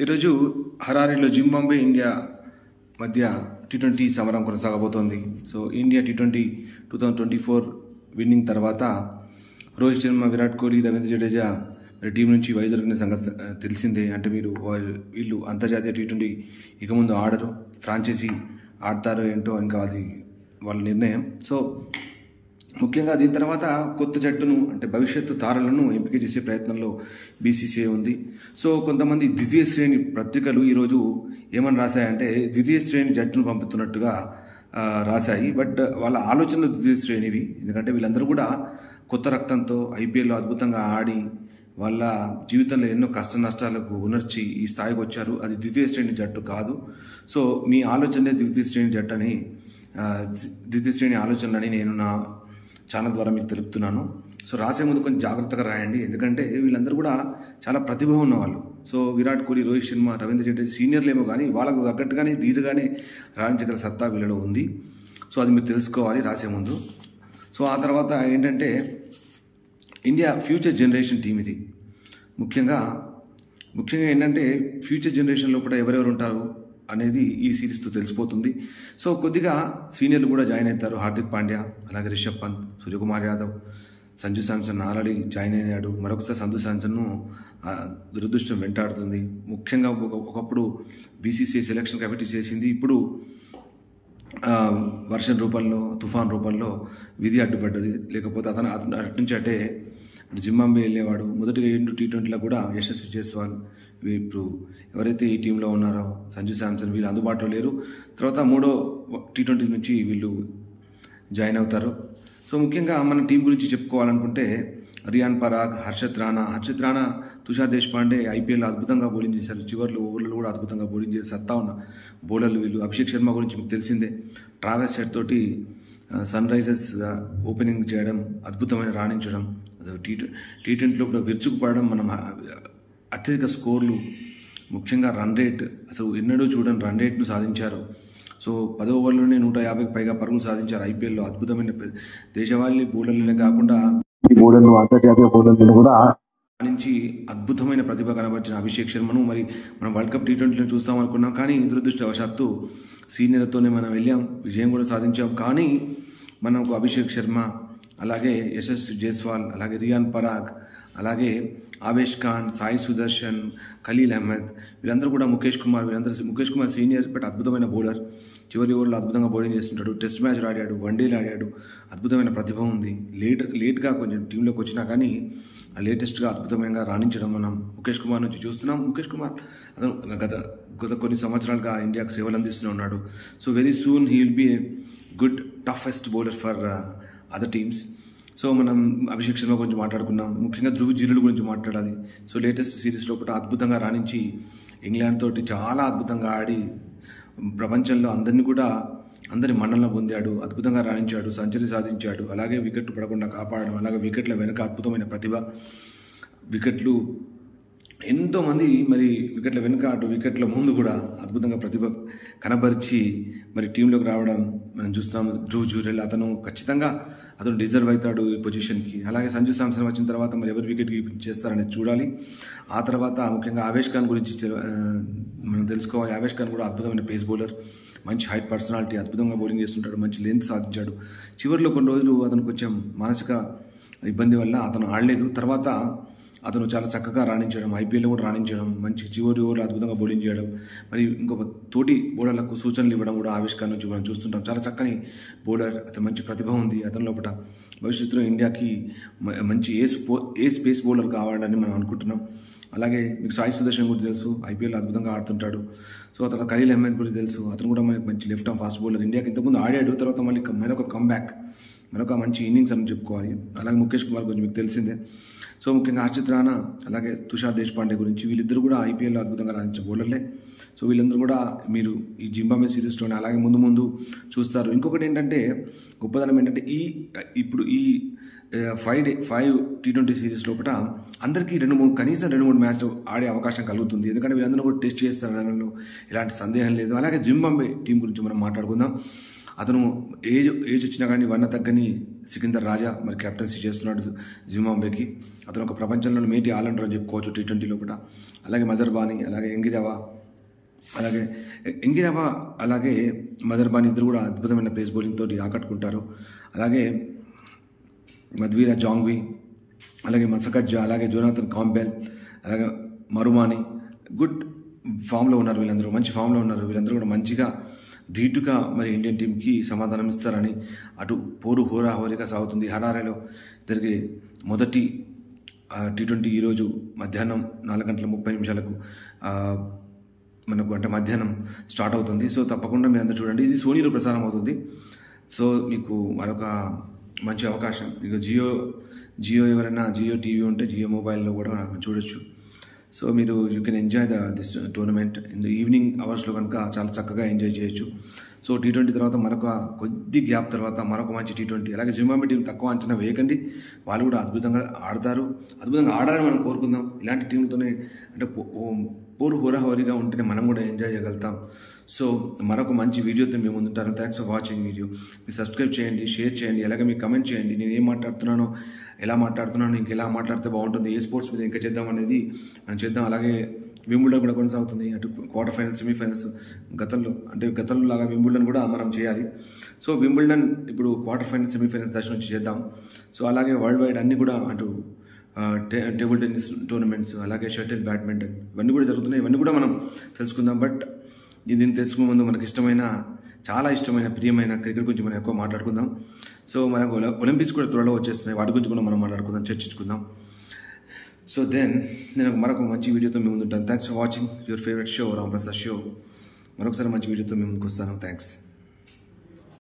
ఈరోజు హరారీలో Zimbabwe India మధ్య T20 సమరం కొనసాగబోతోంది. సో ఇండియా టీ20 2024 విన్నింగ్ తర్వాత రోహిత్ శర్మ, విరాట్ కోహ్లీ, రవీంద్ర జడేజా మరి టీం నుంచి వైదొలిగిన సంగతి తెలిసిందే. అంటే వీళ్ళు అంతర్జాతీయ టీ20 ఇక ముందు ఆడరు, ఫ్రాంచైజీ ఆడతారో ఏంటో ఇంకా అది వాళ్ళ నిర్ణయం. సో ముఖ్యంగా దీని తర్వాత కొత్త జట్టును అంటే భవిష్యత్తు తారలను ఎంపిక చేసే ప్రయత్నంలో బీసీసీఐ ఉంది. సో కొంతమంది ద్వితీయ శ్రేణి పత్రికలు ఈరోజు ఏమని రాశాయంటే ద్వితీయ శ్రేణి జట్టును పంపుతున్నట్టుగా రాశాయి. బట్ వాళ్ళ ఆలోచనలు ద్వితీయ శ్రేణివి. ఎందుకంటే వీళ్ళందరూ కూడా కొత్త రక్తంతో ఐపీఎల్లో అద్భుతంగా ఆడి వాళ్ళ జీవితంలో ఎన్నో కష్ట నష్టాలకు ఉనర్చి ఈ స్థాయికి వచ్చారు. అది ద్వితీయ శ్రేణి జట్టు కాదు. సో మీ ఆలోచనే ద్వితీయ శ్రేణి జట్టు అని, ద్వితీయ శ్రేణి ఆలోచనలని నేను నా ఛానల్ ద్వారా మీకు తెలుపుతున్నాను. సో రాసే ముందు కొంచెం జాగ్రత్తగా రాయండి, ఎందుకంటే వీళ్ళందరూ కూడా చాలా ప్రతిభ ఉన్నవాళ్ళు. సో విరాట్ కోహ్లీ, రోహిత్ శర్మ, రవీంద్ర జడేజా సీనియర్లేమో కానీ వాళ్ళకు తగ్గట్టుగానే ధీటుగానే రాణించగల సత్తా వీళ్ళలో ఉంది. సో అది మీరు తెలుసుకోవాలి రాసే ముందు. సో ఆ తర్వాత ఏంటంటే ఇండియా ఫ్యూచర్ జనరేషన్ టీం ఇది. ముఖ్యంగా ఏంటంటే ఫ్యూచర్ జనరేషన్లో కూడా ఎవరెవరు ఉంటారు అనేది ఈ సిరీస్తో తెలిసిపోతుంది. సో కొద్దిగా సీనియర్లు కూడా జాయిన్ అవుతారు. హార్దిక్ పాండ్యా, అలాగే రిషబ్ పంత్, సూర్యకుమార్ యాదవ్, సంజు శాంసన్ ఆల్రెడీ జాయిన్ అయ్యాడు. మరొకసారి సంజు శాంసన్ను దురదృష్టం వెంటాడుతుంది. ముఖ్యంగా ఒకప్పుడు బీసీసీఐ సెలక్షన్ కమిటీ చేసింది, ఇప్పుడు వర్షం రూపంలో, తుఫాన్ రూపంలో విధి అడ్డుపడ్డది. లేకపోతే అతను అటు నుంచి అంటే జింబాబ్వే వెళ్ళేవాడు. మొదటి 2 టీ20లో కూడా యశస్వి జైస్వాల్, ఇప్పుడు ఎవరైతే ఈ టీంలో ఉన్నారో సంజు శాంసన్, వీళ్ళు అందుబాటులో లేరు. తర్వాత 3వ టీ20 నుంచి వీళ్ళు జాయిన్ అవుతారు. సో ముఖ్యంగా మన టీం గురించి చెప్పుకోవాలనుకుంటే రియాన్ పరాగ్, హర్షత్ రాణా, తుషార్ దేశపాండే ఐపీఎల్లో అద్భుతంగా బౌలింగ్ చేశారు. చివర్లో ఓవర్లు కూడా అద్భుతంగా బౌలింగ్ చేసి సత్తా ఉన్న బౌలర్లు వీళ్ళు. అభిషేక్ శర్మ గురించి మీకు తెలిసిందే, ట్రావెస్ హెడ్ తోటి సన్ రైజర్స్ ఓపెనింగ్ చేయడం, అద్భుతమైన రాణించడం, టీ20లో కూడా విరుచుకుపడడం, మనం అత్యధిక స్కోర్లు, ముఖ్యంగా రన్ రేట్, అసలు ఎన్నడూ చూడని రన్ రేట్ను సాధించారు. సో 10 ఓవర్లోనే 150కి పైగా పరుగులు సాధించారు ఐపీఎల్లో. అద్భుతమైన దేశవాళీ బౌలర్లనే కాకుండా ఈ బౌలర్లు, అంతర్జాతీయ బౌలర్లను కూడా నుంచి అద్భుతమైన ప్రతిభ కనబరిచిన అభిషేక్ శర్మను మరి మనం వరల్డ్ కప్ టీ20లో చూస్తాం అనుకున్నాం, కానీ దురదృష్టవశాత్తు సీనియర్తోనే మనం వెళ్ళాం, విజయం కూడా సాధించాం. కానీ మనకు అభిషేక్ శర్మ, అలాగే యశస్వి జైస్వాల్, అలాగే రియాన్ పరాగ్, అలాగే ఆవేష్ ఖాన్, సాయి సుదర్శన్, ఖలీల్ అహ్మద్, వీళ్ళందరూ కూడా ముఖేష్ కుమార్ సీనియర్ బట్ అద్భుతమైన బౌలర్. చివరి ఓవర్లో అద్భుతంగా బౌలింగ్ చేస్తుంటాడు. టెస్ట్ మ్యాచ్లు ఆడాడు, వన్డేలు ఆడాడు. అద్భుతమైన ప్రతిభ ఉంది. లేట్గా కొంచెం టీంలోకి వచ్చినా కానీ లేటెస్ట్గా అద్భుతంగా రాణించడం మనం ముఖేష్ కుమార్ నుంచి చూస్తున్నాం. ముఖేష్ కుమార్ అతను గత కొన్ని సంవత్సరాలుగా ఇండియాకు సేవలు అందిస్తూనే ఉన్నాడు. So very soon he will be a good toughest bowler for other teams. So మనం అభిషేక్ శర్మ గురించి మాట్లాడుకున్నాం, ముఖ్యంగా ధృవ్ జురేల్ గురించి మాట్లాడాలి. సో లేటెస్ట్ సిరీస్లో కూడా అద్భుతంగా రాణించి ఇంగ్లాండ్ తోటి చాలా అద్భుతంగా ఆడి ప్రపంచంలో అందరి మన్నలను పొందాడు. అద్భుతంగా రాణించాడు, సెంచరీ సాధించాడు. అలాగే వికెట్లు పడకుండా కాపాడడం, అలాగే వికెట్ల వెనక అద్భుతమైన ప్రతిభ, వికెట్లు ఎంతోమంది మరి వికెట్ల వెనుక అటు వికెట్ల ముందు కూడా అద్భుతంగా ప్రతిభ కనబరిచి మరి టీంలోకి రావడం మనం చూస్తాము. ధృవ్ జురేల్ ఖచ్చితంగా అతను డిజర్వ్ అవుతాడు ఈ పొజిషన్కి. అలాగే సంజు శాంసన్ వచ్చిన తర్వాత మరి ఎవరు వికెట్ కీపింగ్ చేస్తారనేది చూడాలి. ఆ తర్వాత ముఖ్యంగా ఆవేష్ ఖాన్ గురించి మనం తెలుసుకోవాలి. ఆవేష్ ఖాన్ కూడా అద్భుతమైన పేస్ బౌలర్, మంచి హైట్ పర్సనాలిటీ, అద్భుతంగా బౌలింగ్ చేస్తుంటాడు, మంచి లెంత్ సాధించాడు. చివరిలో కొన్ని రోజులు అతను కొంచెం మానసిక ఇబ్బంది వల్ల అతను ఆడలేదు. తర్వాత అతను చాలా చక్కగా రాణించడం, ఐపీఎల్లో కూడా రాణించడం, మంచి చివరి ఓవర్లో అద్భుతంగా బౌలింగ్ చేయడం, మరి ఇంకొక తోటి బౌలర్లకు సూచనలు ఇవ్వడం కూడా ఆవేష్ ఖాన్ నుంచి మనం చూస్తుంటాం. చాలా చక్కని బౌలర్, అతను మంచి ప్రతిభ ఉంది అతని లోపల. భవిష్యత్తులో ఇండియాకి మంచి ఏస్ పేస్ బౌలర్ కావాలని మనం అనుకుంటున్నాం. అలాగే మీకు సాయి సుదర్శన్ గురించి తెలుసు, ఐపీఎల్ అద్భుతంగా ఆడుతుంటాడు. సో తర్వాత ఖలీల్ అహ్మద్ గురించి తెలుసు, అతను కూడా మనకి మంచి లెఫ్ట్ ఆర్మ్ ఫాస్ట్ బౌలర్. ఇండియాకి ఇంతకుముందు ఆడాడు, తర్వాత మళ్ళీ మరొక మంచి ఇన్నింగ్స్ అని చెప్పుకోవాలి. అలాగే ముఖేష్ కుమార్ గురించి మీకు తెలిసిందే. సో ముఖ్యంగా హర్షత్ రాణా, అలాగే తుషార్ దేశపాండే గురించి, వీళ్ళిద్దరూ కూడా ఐపీఎల్లో అద్భుతంగా రాణించే బౌలర్లే. సో వీళ్ళందరూ కూడా మీరు ఈ జింబాబ్వే సిరీస్లోనే అలాగే ముందు చూస్తారు. ఇంకొకటి ఏంటంటే గొప్పదనం ఏంటంటే ఇప్పుడు ఈ 5 టీ20 సిరీస్ లోపల అందరికీ కనీసం 2-3 మ్యాచ్లు ఆడే అవకాశం కలుగుతుంది. ఎందుకంటే వీళ్ళందరూ కూడా టెస్ట్ చేస్తారనడంలో ఎలాంటి సందేహం లేదు. అలాగే జింబాబ్వే టీం గురించి మనం మాట్లాడుకుందాం. అతను ఏజ్ వచ్చినా కానీ వన్న తగ్గని సికిందర్ రాజా మరి కెప్టెన్సీ చేస్తున్నాడు జింబాబ్వేకి. అతను ఒక ప్రపంచంలో మేటి ఆల్రౌండర్ అని చెప్పుకోవచ్చు T20లో కూడా. అలాగే మజర్బానీ, అలాగే ఎంగిరావా, అలాగే మజర్బానీ ఇద్దరు కూడా అద్భుతమైన పేస్ బౌలింగ్ తోటి ఆకట్టుకుంటారు. అలాగే మధ్వీర జాంగ్వి, అలాగే మసకజ్జా, అలాగే జోనాథన్ కాంబెల్, అలాగే మరుమాని గుడ్ ఫామ్లో ఉన్నారు. వీళ్ళందరూ మంచి ఫామ్లో ఉన్నారు. వీళ్ళందరూ కూడా మంచిగా ధీటుగా మరి ఇండియన్ టీంకి సమాధానం ఇస్తారని అటు పోరు హోరాహోరీగా సాగుతుంది. హరారేలో జరిగే మొదటి T20 ఈరోజు మధ్యాహ్నం 4:30 మనకు అంటే మధ్యాహ్నం స్టార్ట్ అవుతుంది. సో తప్పకుండా మీరు అందరూ చూడండి. ఇది సోనీలో ప్రసారం అవుతుంది. సో మీకు మరొక మంచి అవకాశం. ఇక జియో ఎవరైనా జియో టీవీ ఉంటే జియో మొబైల్లో కూడా చూడొచ్చు. సో మీరు you can enjoy this tournament in the evening అవర్స్లో కనుక చాలా చక్కగా ఎంజాయ్ చేయొచ్చు. సో T20 తర్వాత మరొక కొద్ది గ్యాప్ తర్వాత మరొక మంచి T20. అలాగే జింబాబ్వే టీం తక్కువ అంచనా వేయకండి. వాళ్ళు కూడా అద్భుతంగా ఆడాలని మనం కోరుకుందాం. ఇలాంటి టీంలతోనే అంటే పోరు హోరాహోరీగా ఉంటేనే మనం కూడా ఎంజాయ్ చేయగలుగుతాం. సో మరొక మంచి వీడియోతో మేము ముందుంటాను. Thanks for watching video. మీరు సబ్స్క్రైబ్ చేయండి, షేర్ చేయండి, అలాగే మీరు కమెంట్ చేయండి. నేను ఏం మాట్లాడుతున్నానో, ఎలా మాట్లాడుతున్నానో, ఇంకెలా మాట్లాడితే బాగుంటుంది, ఏ స్పోర్ట్స్ మీద ఇంకా చేద్దాం అనేది మనం చేద్దాం. అలాగే వింబుల్డన్ కూడా కొనసాగుతుంది. అటు క్వార్టర్ ఫైనల్స్, సెమీఫైనల్స్ గతంలో లాగా వింబుల్డన్ కూడా మనం చేయాలి. సో వింబుల్డన్ ఇప్పుడు క్వార్టర్ ఫైనల్స్, సెమీఫైనల్స్ దశ నుంచి చేద్దాం. సో అలాగే వరల్డ్ వైడ్ అన్నీ కూడా అటు టేబుల్ టెన్నిస్ టోర్నమెంట్స్, అలాగే షటిల్, బ్యాడ్మింటన్ ఇవన్నీ కూడా జరుగుతున్నాయి. ఇవన్నీ కూడా మనం తెలుసుకుందాం. బట్ దీన్ని తెలుసుకునే ముందు మనకు చాలా ఇష్టమైన ప్రియమైన క్రికెట్ గురించి మనం ఎక్కువ మాట్లాడుకుందాం. సో మనకు ఒలింపిక్స్ కూడా త్వరలో వచ్చేస్తున్నాయి. వాటి గురించి కూడా మనం మాట్లాడుకుందాం, చర్చించుకుందాం. సో నేను మరొక మంచి వీడియోతో మేము ముందుంటాను. Thanks for watching your favourite show Ram Prasad show. మరొకసారి మంచి వీడియోతో మేము ముందుకు వస్తాను. థ్యాంక్స్.